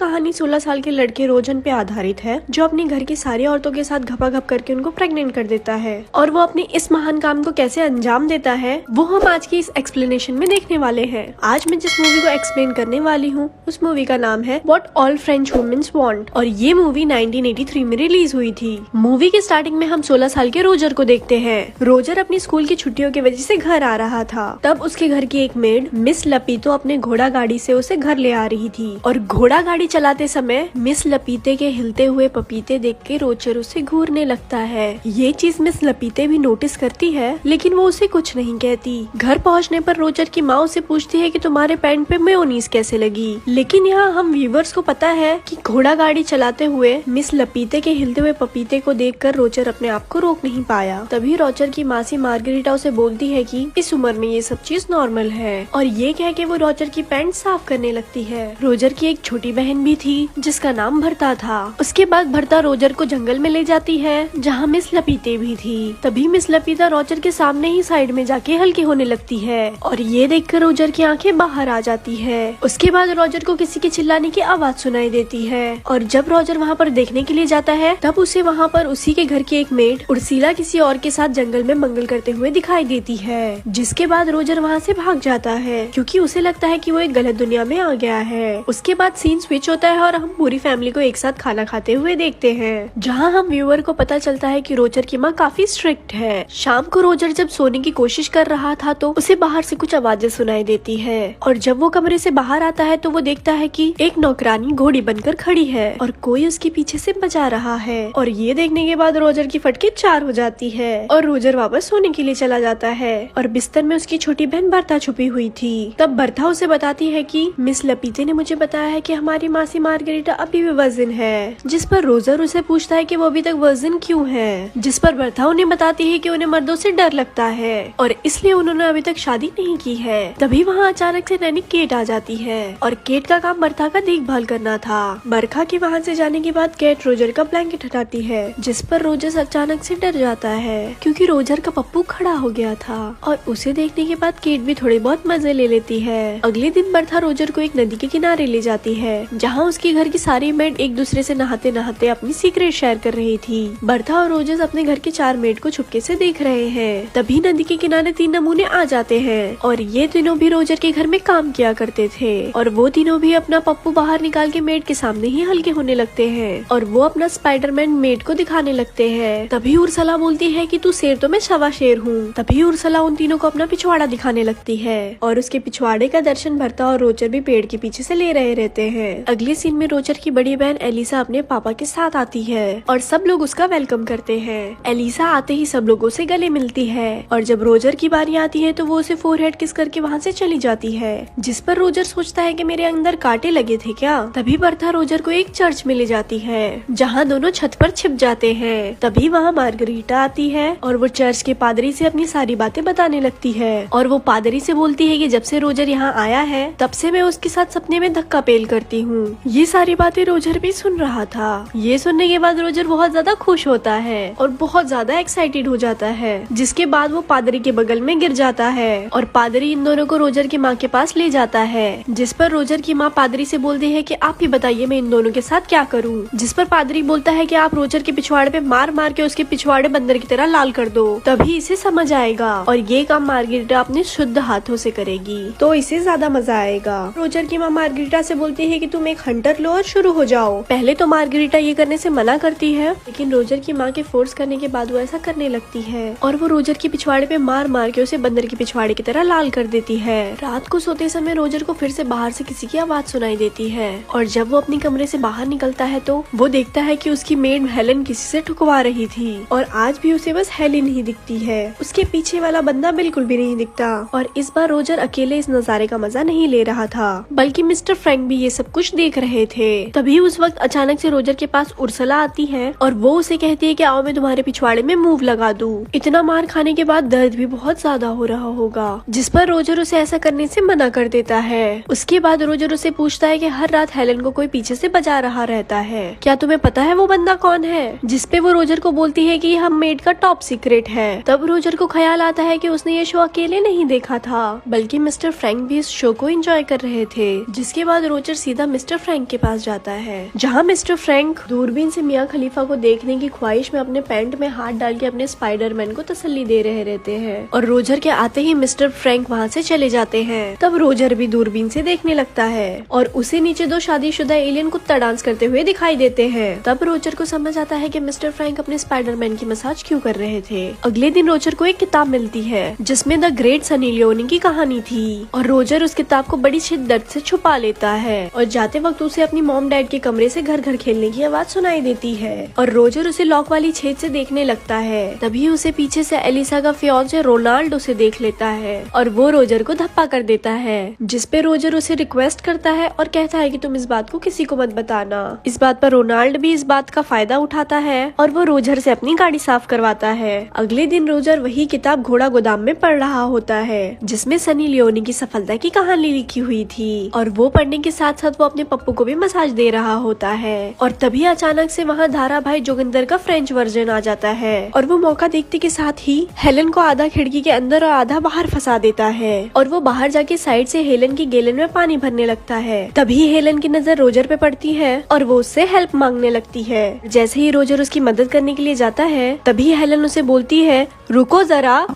कहानी 16 साल के लड़के रोजन पे आधारित है, जो अपने घर की सारी औरतों के साथ घपाघप करके उनको प्रेग्नेंट कर देता है और वो अपने इस महान काम को कैसे अंजाम देता है वो हम आज की इस एक्सप्लेनेशन में देखने वाले हैं। आज मैं जिस मूवी को एक्सप्लेन करने वाली हूँ उस मूवी का नाम है what all French womens want और ये मूवी 1983 में रिलीज हुई थी। मूवी के स्टार्टिंग में हम 16 साल के रोजर को देखते हैं। रोजर अपनी स्कूल की छुट्टियों की वजह से घर आ रहा था। तब उसके घर की एक मेड मिस लपीतो अपने घोड़ा गाड़ी से उसे घर ले आ रही थी और घोड़ा गाड़ी चलाते समय मिस लपीते के हिलते हुए पपीते देख के रोजर उसे घूरने लगता है। ये चीज मिस लपीते भी नोटिस करती है, लेकिन वो उसे कुछ नहीं कहती। घर पहुंचने पर रोजर की माँ उसे पूछती है कि तुम्हारे पैंट पे मेयोनीज कैसे लगी, लेकिन यहाँ हम व्यूवर्स को पता है कि घोड़ा गाड़ी चलाते हुए मिस लपीते के हिलते हुए पपीते को देखकर रोजर अपने आप को रोक नहीं पाया। तभी रोजर की मासी मार्गरीटा उसे बोलती है कि इस उम्र में ये सब चीज नॉर्मल है और ये कह के वो रोजर की पैंट साफ करने लगती है। रोजर की एक छोटी बहन भी थी जिसका नाम भरता था। उसके बाद भरता रोजर को जंगल में ले जाती है जहाँ मिस लपीते भी थी। तभी मिस लपीता रोजर के सामने ही साइड में जाके हल्की होने लगती है और ये देखकर रोजर की आंखें बाहर आ जाती है। उसके बाद रोजर को किसी के चिल्लाने की आवाज सुनाई देती है और जब रोजर वहाँ पर देखने के लिए जाता है तब उसे वहाँ पर उसी के घर की एक मेड उर्सिला किसी और के साथ जंगल में मंगल करते हुए दिखाई देती है। जिसके बाद रोजर वहाँ से भाग जाता है क्योंकि उसे लगता है कि वो एक गलत दुनिया में आ गया है। उसके बाद सीन स्विच होता है और हम पूरी फैमिली को एक साथ खाना खाते हुए देखते हैं, जहाँ हम व्यूअर को पता चलता है कि रोजर की माँ काफी स्ट्रिक्ट है। शाम को रोजर जब सोने की कोशिश कर रहा था तो उसे बाहर से कुछ आवाजें सुनाई देती है और जब वो कमरे से बाहर आता है तो वो देखता है कि एक नौकरानी घोड़ी बनकर खड़ी है और कोई उसके पीछे से बजा रहा है और ये देखने के बाद रोजर की फटके 4 हो जाती है और रोजर वापस सोने के लिए चला जाता है और बिस्तर में उसकी छोटी बहन बर्था छुपी हुई थी। तब बर्था उसे बताती है कि मिस लपीते ने मुझे बताया है कि हमारी मासी मार्गरीटा अभी भी वर्जिन है, जिस पर रोजर उसे पूछता है कि वो अभी तक वर्जिन क्यों है, जिस पर बर्था उन्हें बताती है कि उन्हें मर्दों से डर लगता है और इसलिए उन्होंने अभी तक शादी नहीं की है। तभी वहाँ अचानक से नैनी केट आ जाती है और केट का काम बर्था का देखभाल करना था। बरखा के वहाँ से जाने के बाद केट रोजर का ब्लैंकेट हटाती है, जिस पर रोजर अचानक से डर जाता है क्योंकि रोजर का पप्पू खड़ा हो गया था और उसे देखने के बाद केट भी थोड़े बहुत मजे ले लेती है। अगले दिन बर्था रोजर को एक नदी के किनारे ले जाती है जहाँ उसके घर की सारी मेड एक दूसरे से नहाते नहाते अपनी सीक्रेट शेयर कर रही थी। बर्था और रोजर अपने घर के 4 मेड को छुपके से देख रहे हैं। तभी नदी के किनारे 3 नमूने आ जाते हैं और ये तीनों भी रोजर के घर में काम किया करते थे और वो तीनों भी अपना पप्पू बाहर निकाल के मेड के सामने ही हल्के होने लगते हैं और वो अपना स्पाइडरमैन मेड को दिखाने लगते हैं। तभी उर्सला बोलती है कि तू शेर तो मैं सवा शेर हूँ। तभी उर्सला उन तीनों को अपना पिछवाड़ा दिखाने लगती है और उसके पिछवाड़े का दर्शन भरता और रोजर भी पेड़ के पीछे से ले रहे रहते हैं। अगले सीन में रोजर की बड़ी बहन एलिसा अपने पापा के साथ आती है और सब लोग उसका वेलकम करते हैं। एलिसा आते ही सब लोगों से गले मिलती है और जब रोजर की बारी आती है तो वो उसे फोरहेड किस करके वहाँ से चली जाती है, जिस पर रोजर सोचता है कि मेरे अंदर कांटे लगे थे क्या। तभी बर्था रोजर को एक चर्च में ले जाती है जहाँ दोनों छत पर छिप जाते हैं। तभी वहाँ मार्गरीटा आती है और वो चर्च के पादरी से अपनी सारी बातें बताने लगती है और वो पादरी से बोलती है कि जब से रोजर यहाँ आया है तब से मैं उसके साथ सपने में धक्का पेल करती हूँ। ये सारी बातें रोजर भी सुन रहा था। ये सुनने के बाद रोजर बहुत ज्यादा खुश होता है और बहुत ज्यादा एक्साइटेड हो जाता है, जिसके बाद वो पादरी के बगल में गिर जाता है और पादरी इन दोनों को रोजर की माँ के पास ले जाता है, जिस पर रोजर की माँ पादरी से बोलती है कि आप ही बताइए मैं इन दोनों के साथ क्या करूँ। जिस पर पादरी बोलता है कि आप रोजर के पिछवाड़े पे मार मार के उसके पिछवाड़े बंदर की तरह लाल कर दो, तभी इसे समझ आएगा और ये काम मार्गरीटा अपने शुद्ध हाथों से करेगी तो इसे ज्यादा मजा आएगा। रोजर की माँ मार्गरीटा से बोलती है कि तुम एक हंटर लो और शुरू हो जाओ। पहले तो मार्गरीटा ये करने से मना करती है, लेकिन रोजर की माँ के फोर्स करने के बाद वो ऐसा करने लगती है और वो रोजर के पिछवाड़े पे मार मार के उसे बंदर के पिछवाड़े की तरह लाल कर देती है। रात को सोते समय रोजर को फिर से बाहर से किसी की आवाज सुनाई देती है और जब वो अपने कमरे से बाहर निकलता है तो वो देखता है कि उसकी मेड हेलन किसी से ठुकवा रही थी और आज भी उसे बस हेलन ही दिखती है, उसके पीछे वाला बंदा बिल्कुल भी नहीं दिखता। और इस बार रोजर अकेले इस नजारे का मजा नहीं ले रहा था, बल्कि मिस्टर फ्रैंक भी ये सब कुछ देख रहे थे। तभी उस वक्त अचानक से रोजर के पास उर्सला आती है और वो उसे कहती है कि आओ मैं तुम्हारे पिछवाड़े में मूव लगा दूं। इतना मार खाने के बाद दर्द भी बहुत ज्यादा हो रहा होगा, जिस पर रोजर उसे ऐसा करने से मना कर देता है। उसके बाद रोजर उसे पूछता है कि हर रात हेलन को कोई पीछे से बजा रहा रहता है, क्या तुम्हें पता है वो बंदा कौन है। जिस पे वो रोजर को बोलती है कि हम मेड का टॉप सीक्रेट है। तब रोजर को ख्याल आता है कि उसने ये शो अकेले नहीं देखा था, बल्कि मिस्टर फ्रैंक भी इस शो को एंजॉय कर रहे थे। जिसके बाद रोजर सीधा मिस्टर मिस्टर फ्रैंक के पास जाता है, जहाँ मिस्टर फ्रैंक दूरबीन से मियाँ खलीफा को देखने की ख्वाहिश में अपने पैंट में हाथ डाल के अपने स्पाइडरमैन को तसल्ली दे रहे रहते हैं। और रोजर के आते ही मिस्टर फ्रैंक वहाँ से चले जाते हैं। तब रोजर भी दूरबीन से देखने लगता है और उसे नीचे दो शादीशुदा एलियन कुत्ता डांस करते हुए दिखाई देते हैं। तब रोजर को समझ आता है कि मिस्टर फ्रैंक अपने स्पाइडरमैन की मसाज क्यों कर रहे थे। अगले दिन रोजर को एक किताब मिलती है जिसमें द ग्रेट सनी लियोनी की कहानी थी और रोजर उस किताब को बड़ी शिद्दत से छुपा लेता है और जाते वक्त उसे अपनी मॉम डैड के कमरे से घर घर खेलने की आवाज सुनाई देती है और रोजर उसे लॉक वाली छेद से देखने लगता है। तभी उसे पीछे से एलिसा का फियांसे रोनाल्ड उसे देख लेता है और वो रोजर को धप्पा कर देता है, जिसपे रोजर उसे रिक्वेस्ट करता है और कहता है कि तुम इस बात को किसी को मत बताना। इस बात पर रोनाल्ड भी इस बात का फायदा उठाता है और वो रोजर से अपनी गाड़ी साफ करवाता है। अगले दिन रोजर वही किताब घोड़ा गोदाम में पढ़ रहा होता है जिसमें सनी लियोनी की सफलता की कहानी लिखी हुई थी और वो पढ़ने के साथ साथ वो अपने पप्पू को भी मसाज दे रहा होता है। और तभी अचानक से वहाँ धारा भाई जोगिंदर का फ्रेंच वर्जन आ जाता है और वो मौका देखते के साथ ही हेलन को आधा खिड़की के अंदर और आधा बाहर फंसा देता है और वो बाहर जाके साइड से हेलन की गैलन में पानी भरने लगता है। तभी हेलन की नजर रोजर पे पड़ती है और वो उससे हेल्प मांगने लगती है। जैसे ही रोजर उसकी मदद करने के लिए जाता है तभी हेलन उसे बोलती है रुको जरा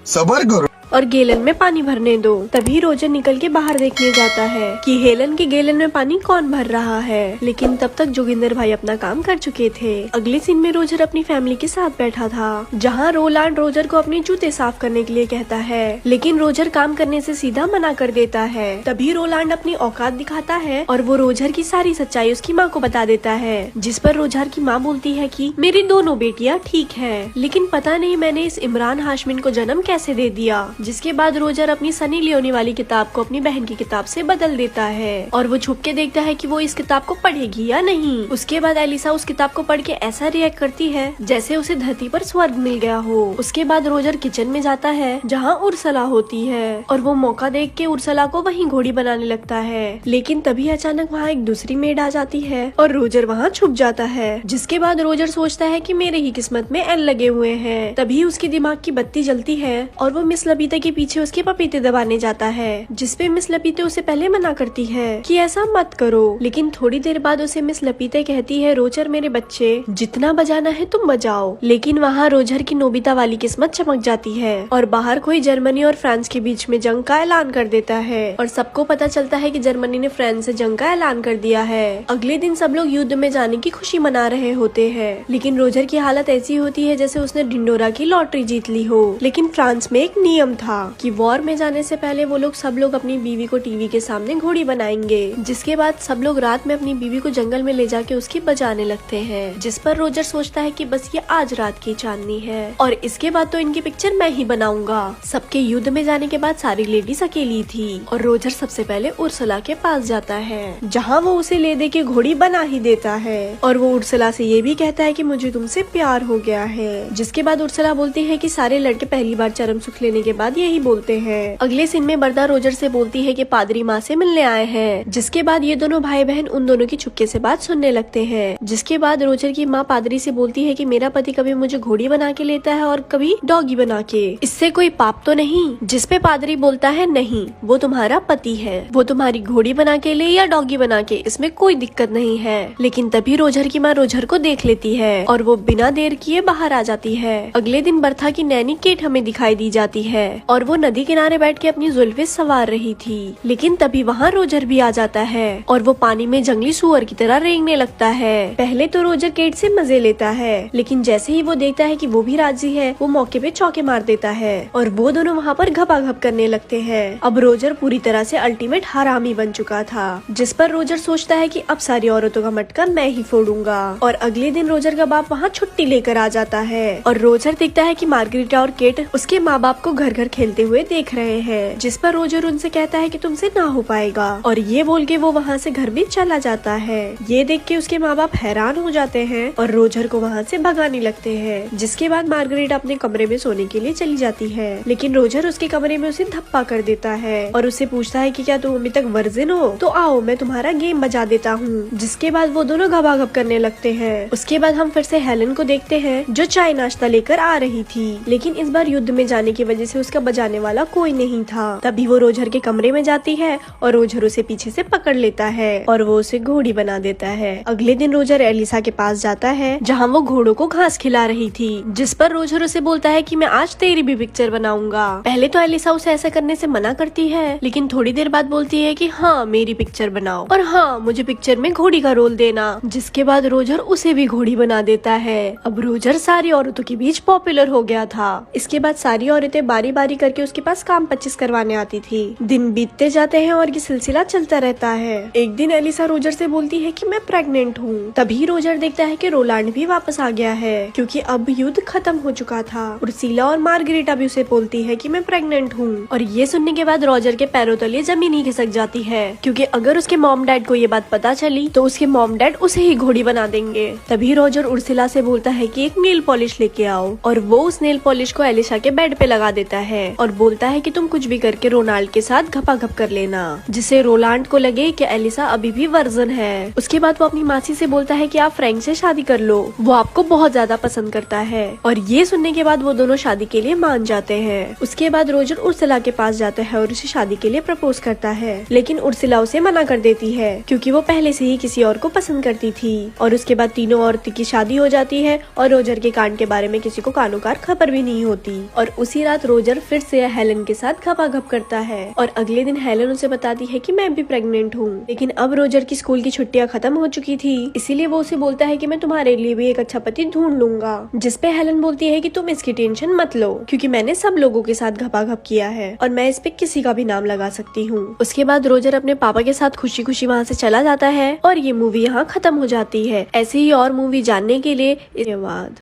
सब्र करो और गैलन में पानी भरने दो। तभी रोजर निकल के बाहर देखने जाता है कि हेलन के गैलन में पानी कौन भर रहा है, लेकिन तब तक जोगिंदर भाई अपना काम कर चुके थे। अगले सीन में रोजर अपनी फैमिली के साथ बैठा था जहाँ रोलांड रोजर को अपने जूते साफ करने के लिए कहता है, लेकिन रोजर काम करने से सीधा मना कर देता है। तभी रोलांड अपनी औकात दिखाता है और वो रोजर की सारी सच्चाई उसकी माँ को बता देता है, जिस पर रोजर की माँ बोलती है कि मेरी दोनों बेटियाँ ठीक है, लेकिन पता नहीं मैंने इस इमरान हाशमिन को जन्म कैसे दे दिया। जिसके बाद रोजर अपनी सनी लियोनी वाली किताब को अपनी बहन की किताब से बदल देता है और वो छुप के देखता है कि वो इस किताब को पढ़ेगी या नहीं। उसके बाद एलिसा उस किताब को पढ़ के ऐसा रिएक्ट करती है जैसे उसे धरती पर स्वर्ग मिल गया हो। उसके बाद रोजर किचन में जाता है जहाँ उर्सला होती है और वो मौका देख के उर्सला को वहीं घोड़ी बनाने लगता है, लेकिन तभी अचानक वहाँ एक दूसरी मेड आ जाती है और रोजर वहाँ छुप जाता है। जिसके बाद रोजर सोचता है कि मेरे ही किस्मत में एल लगे हुए हैं। तभी उसके दिमाग की बत्ती जलती है और वो मिस लबीता के पीछे उसके पपीते दबाने जाता है, जिसपे मिस लपीते उसे पहले मना करती है कि ऐसा मत करो, लेकिन थोड़ी देर बाद उसे मिस लपीते कहती है रोजर मेरे बच्चे जितना बजाना है तुम बजाओ। लेकिन वहाँ रोजर की नोबिता वाली किस्मत चमक जाती है और बाहर कोई जर्मनी और फ्रांस के बीच में जंग का ऐलान कर देता है और सबको पता चलता है कि जर्मनी ने फ्रांस से जंग का ऐलान कर दिया है। अगले दिन सब लोग युद्ध में जाने की खुशी मना रहे होते हैं, लेकिन रोजर की हालत ऐसी होती है जैसे उसने ढिंडोरा की लॉटरी जीत ली हो। लेकिन फ्रांस में एक नियम था कि वॉर में जाने से पहले वो लोग सब लोग अपनी बीवी को टीवी के सामने घोड़ी बनाएंगे, जिसके बाद सब लोग रात में अपनी बीवी को जंगल में ले जाके उसकी बजाने लगते हैं। जिस पर रोजर सोचता है कि बस ये आज रात की चांदनी है और इसके बाद तो इनकी पिक्चर मैं ही बनाऊंगा। सबके युद्ध में जाने के बाद सारी लेडीज अकेली थी और रोजर सबसे पहले उर्सला के पास जाता है जहाँ वो उसे ले दे के घोड़ी बना ही देता है और वो उर्सला से ये भी कहता है कि मुझे तुमसे प्यार हो गया है। जिसके बाद उर्सला बोलती है कि सारे लड़के पहली बार चरम सुख लेने के बाद यही बोलते हैं। अगले सीन में बरदा रोजर से बोलती है कि पादरी माँ से मिलने आए हैं। जिसके बाद ये दोनों भाई बहन उन दोनों की चुपके से बात सुनने लगते हैं। जिसके बाद रोजर की माँ पादरी से बोलती है कि मेरा पति कभी मुझे घोड़ी बना के लेता है और कभी डॉगी बना के, इससे कोई पाप तो नहीं। जिसपे पादरी बोलता है नहीं, वो तुम्हारा पति है, वो तुम्हारी घोड़ी बना के ले या डॉगी बना के, इसमें कोई दिक्कत नहीं है। लेकिन तभी रोजर की माँ रोजर को देख लेती है और वो बिना देर किए बाहर आ जाती है। अगले दिन बर्था की नैनी केट हमें दिखाई दी जाती है और वो नदी किनारे बैठ के अपनी जुल्फे सवार रही थी। लेकिन तभी वहाँ रोजर भी आ जाता है और वो पानी में जंगली सुअर की तरह रेंगने लगता है। पहले तो रोजर केट से मजे लेता है, लेकिन जैसे ही वो देखता है कि वो भी राजी है, वो मौके पे चौके मार देता है और वो दोनों वहाँ पर घपाघप करने लगते हैं। अब रोजर पूरी तरह से अल्टीमेट हरामी बन चुका था, जिस पर रोजर सोचता है कि अब सारी औरतों का मटका मैं ही फोड़ूंगा। और अगले दिन रोजर का बाप वहाँ छुट्टी लेकर आ जाता है और रोजर देखता है कि मार्गरीटा और केट उसके माँ बाप को घर घर खेलते हुए देख रहे हैं। जिस पर रोजर उनसे कहता है कि तुमसे ना हो पाएगा और ये बोल के वो वहाँ से घर भी चला जाता है। ये देख के उसके माँ बाप हैरान हो जाते हैं और रोजर को वहाँ से भगाने लगते हैं। जिसके बाद मार्गरेट अपने कमरे में सोने के लिए चली जाती है, लेकिन रोजर उसके कमरे में उसे धप्पा कर देता है और उससे पूछता है कि क्या तुम अभी तक वर्जिन हो, तो आओ मैं तुम्हारा गेम बजा देता हूँ। जिसके बाद वो दोनों घबाघब करने लगते हैं। उसके बाद हम फिर से हेलन को देखते हैं जो चाय नाश्ता लेकर आ रही थी, लेकिन इस बार युद्ध में जाने की वजह से उसका का बजाने वाला कोई नहीं था। तभी वो रोजर के कमरे में जाती है और रोजर उसे पीछे से पकड़ लेता है और वो उसे घोड़ी बना देता है। अगले दिन रोजर एलिसा के पास जाता है जहाँ वो घोड़ों को घास खिला रही थी, जिस पर रोजर उसे बोलता है कि मैं आज तेरी भी पिक्चर बनाऊंगा। पहले तो एलिसा उसे ऐसा करने से मना करती है, लेकिन थोड़ी देर बाद बोलती है कि हाँ मेरी पिक्चर बनाओ और हाँ मुझे पिक्चर में घोड़ी का रोल देना, जिसके बाद रोजर उसे भी घोड़ी बना देता है। अब रोजर सारी औरतों के बीच पॉपुलर हो गया था। इसके बाद सारी औरतें बारी बारी करके उसके पास काम 25 करवाने आती थी। दिन बीतते जाते हैं और ये सिलसिला चलता रहता है। एक दिन एलिसा रोजर से बोलती है कि मैं प्रेग्नेंट हूँ। तभी रोजर देखता है कि रोलांड भी वापस आ गया है, क्योंकि अब युद्ध खत्म हो चुका था। उर्सिला और मार्गरेटा भी उसे बोलती है कि मैं प्रेग्नेंट हूँ। और ये सुनने के बाद रोजर के पैरों तले जमीन ही खिसक जाती है, क्योंकि अगर उसके मॉम डैड को ये बात पता चली तो उसके मॉम डैड उसे ही घोड़ी बना देंगे। तभी रोजर उर्सिला से बोलता है कि एक नेल पॉलिश लेके आओ, और वो उस नेल पॉलिश को एलिसा के बेड पे लगा देता है और बोलता है कि तुम कुछ भी करके रोनाल्ड के साथ घपाघप कर लेना, जिससे रोलांड को लगे कि एलिसा अभी भी वर्जन है। उसके बाद वो अपनी मासी से बोलता है कि आप फ्रैंक से शादी कर लो, वो आपको बहुत ज्यादा पसंद करता है। और ये सुनने के बाद वो दोनों शादी के लिए मान जाते हैं। उसके बाद रोजर उर्सिला के पास जाता है और उसे शादी के लिए प्रपोज करता है, लेकिन उर्सिला उसे मना कर देती है, क्योंकि वो पहले से ही किसी और को पसंद करती थी। और उसके बाद तीनों औरतों की शादी हो जाती है और रोजर के कांड के बारे में किसी को कानोकार खबर भी नहीं होती। और उसी रात रोजर फिर से हेलन के साथ घपाघप करता है और अगले दिन हेलन उसे बताती है कि मैं भी प्रेग्नेंट हूँ। लेकिन अब रोजर की स्कूल की छुट्टियां खत्म हो चुकी थी, इसीलिए वो उसे बोलता है कि मैं तुम्हारे लिए भी एक अच्छा पति ढूंढ लूंगा, जिसपे हेलन बोलती है कि तुम इसकी टेंशन मत लो, क्योंकि मैंने सब लोगों के साथ घपाघप किया है और मैं इस पे किसी का भी नाम लगा सकती हूँ। उसके बाद रोजर अपने पापा के साथ खुशी खुशी वहाँ से चला जाता है और ये मूवी यहाँ खत्म हो जाती है। ऐसे ही और मूवी जानने के लिए धन्यवाद।